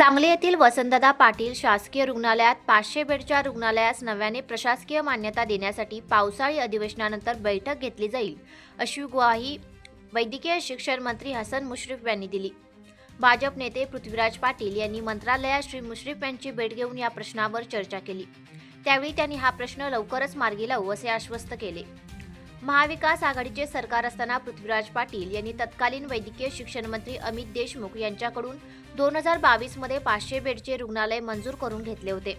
सांगली येथील वसंतदादा पाटील शासकीय रुग्णालयात 500 बेडच्या रुग्णालयास नव्याने प्रशासकीय मान्यता देण्यासाठी पावसाळी अधिवेशनानंतर बैठक घेतली जाईल अशी ग्वाही वैद्यकीय शिक्षण मंत्री हसन मुश्रीफ यांनी दिली। भाजप नेते पृथ्वीराज पाटील यांनी मंत्रालयात श्री मुश्रीफ यांची भेट घेऊन या प्रश्नावर चर्चा केली। त्यावेळी त्यांनी हा प्रश्न लवकरच मार्गी लावू असे आश्वस्त केले। महाविकास आघाडीचे सरकार असताना पृथ्वीराज पाटील यांनी तत्कालीन वैद्यकीय शिक्षण मंत्री अमित देशमुख यांच्याकडून 2022 मध्ये 500 बेडचे रुग्णालय मंजूर करून घेतले होते।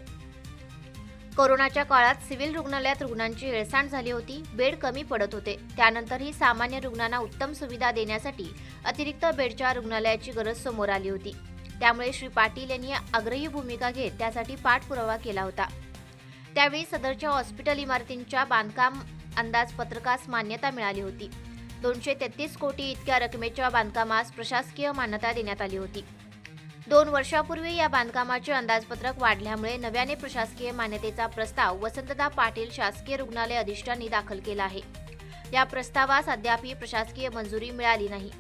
कोरोनाच्या काळात सिव्हिल रुग्णालयात रुग्णांची हेळसांड झाली होती, बेड कमी पडत होते। त्यानंतरही सामान्य रुग्णांना उत्तम सुविधा देण्यासाठी अतिरिक्त बेडच्या रुग्णालयाची गरज समोर आली होती। त्यामुळे श्री पाटील यांनी आग्रही भूमिका घेत त्यासाठी पाठपुरावा केला होता। त्यावेळी सदरच्या हॉस्पिटल इमारतींच्या बांधकाम अंदाजपत्रकास मान्यता मिळाली होती। 233 कोटी इतक्या रकमेच्या बांधकामास प्रशासकीय मान्यता देण्यात आली होती। 2 वर्षापूर्वी या बांधकामाचे अंदाजपत्रक वाढल्यामुळे नव्याने प्रशासकीय मान्यतेचा प्रस्ताव वसंतदादा पाटील शासकीय रुग्णालय अधिष्ठानाने दाखल केला आहे। या प्रस्तावास अद्यापही प्रशासकीय मंजुरी मिळाली नाही।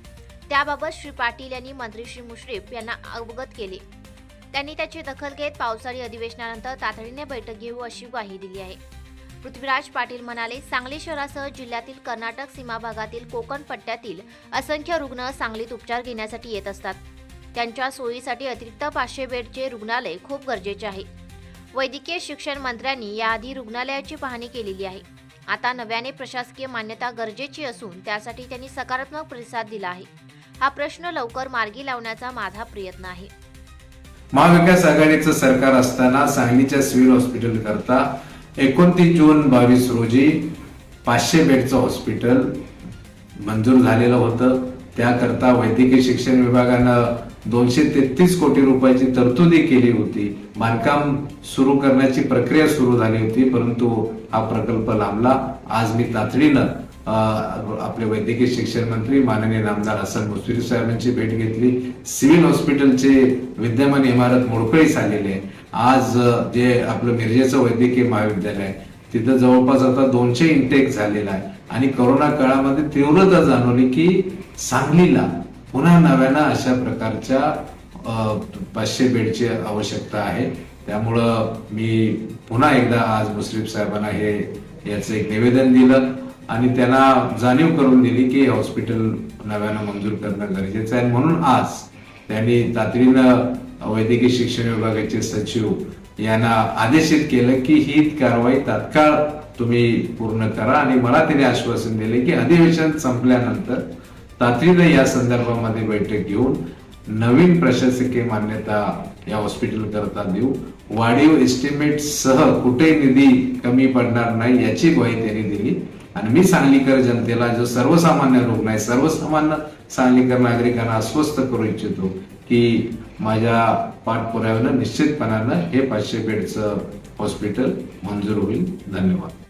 त्याबाबत श्री पाटील यांनी मंत्री श्री मुश्रीफ यांना अवगत केले। त्यांनी त्याची दखल घेत पावसाळी अधिवेशनानंतर तातडीने बैठक घेऊ अशी ग्वाही दिली आहे। पृथ्वीराज पाटील म्हणाले, सांगली शहरासह जिल्ह्यातील कर्नाटक सीमा भागातील कोकण पट्ट्यातील असंख्य रुग्ण सांगलीत उपचार घेण्यासाठी येत असतात। त्यांच्या सोयीसाठी अतिरिक्त 500 बेडचे रुग्णालय खूप गरजेचे आहे। वैद्यकीय शिक्षण मंत्र्यांनी याआधी रुग्णालयाची पाहणी केलेली आहे। आता नव्याने प्रशासकीय मान्यता गरजेची असून त्यासाठी त्यांनी सकारात्मक प्रतिसाद दिला आहे। हा प्रश्न लवकर मार्गी लावण्याचा माझा प्रयत्न आहे। महाविकास आघाडीचं सरकार असताना सांगलीच्या सिव्हिल हॉस्पिटल करता 29 जून 2022 रोजी 500 बेडचं हॉस्पिटल मंजूर झालेलं होतं। त्याकरता वैद्यकीय शिक्षण विभागानं 233 कोटी रुपयाची तरतुदी केली होती। बांधकाम सुरू करण्याची प्रक्रिया सुरू झाली होती, परंतु हा प्रकल्प लांबला। आज मी तातडीनं आपले वैद्यकीय शिक्षण मंत्री माननीय नामदार हसन मुश्रीफ साहेबांची भेट घेतली। सिव्हिल हॉस्पिटलचे विद्यमान इमारत मोडकळीस आलेली आहे। आज जे आपलं मिरजेचं वैद्यकीय महाविद्यालय तिथं जवळपास आता 200 इंटेक झालेला आहे आणि कोरोना काळामध्ये तीव्रता जाणवली की सांगलीला पुन्हा नव्यानं अशा प्रकारच्या 500 बेडची आवश्यकता आहे। त्यामुळं मी पुन्हा एकदा आज मुश्रीफ साहेबांना याचं एक निवेदन दिलं आणि त्यांना जाणीव करून दिली की हॉस्पिटल नव्यानं मंजूर करणं गरजेचं आहे। म्हणून आज त्यांनी तातडीनं वैद्यकीय शिक्षण विभागाचे सचिव यांना आदेशित केलं की ही कारवाई तात्काळ तुम्ही पूर्ण करा आणि मला त्यांनी आश्वासन दिले की अधिवेशन संपल्यानंतर तातडीनं या संदर्भामध्ये बैठक घेऊन नवीन प्रशासकीय मान्यता या हॉस्पिटल करता देऊ। वाढीव एस्टिमेट सह कुठे निधी कमी पडणार नाही याची ग्वाही त्यांनी दिली आणि मी सांगलीकर जनतेला जो सर्वसामान्य रुग्ण आहे, सर्वसामान्य सांगलीकर नागरिकांना आश्वस्त करू इच्छितो की माझ्या पाठपुराव्यानं निश्चितपणानं हे 500 बेडचं हॉस्पिटल मंजूर होईल। धन्यवाद।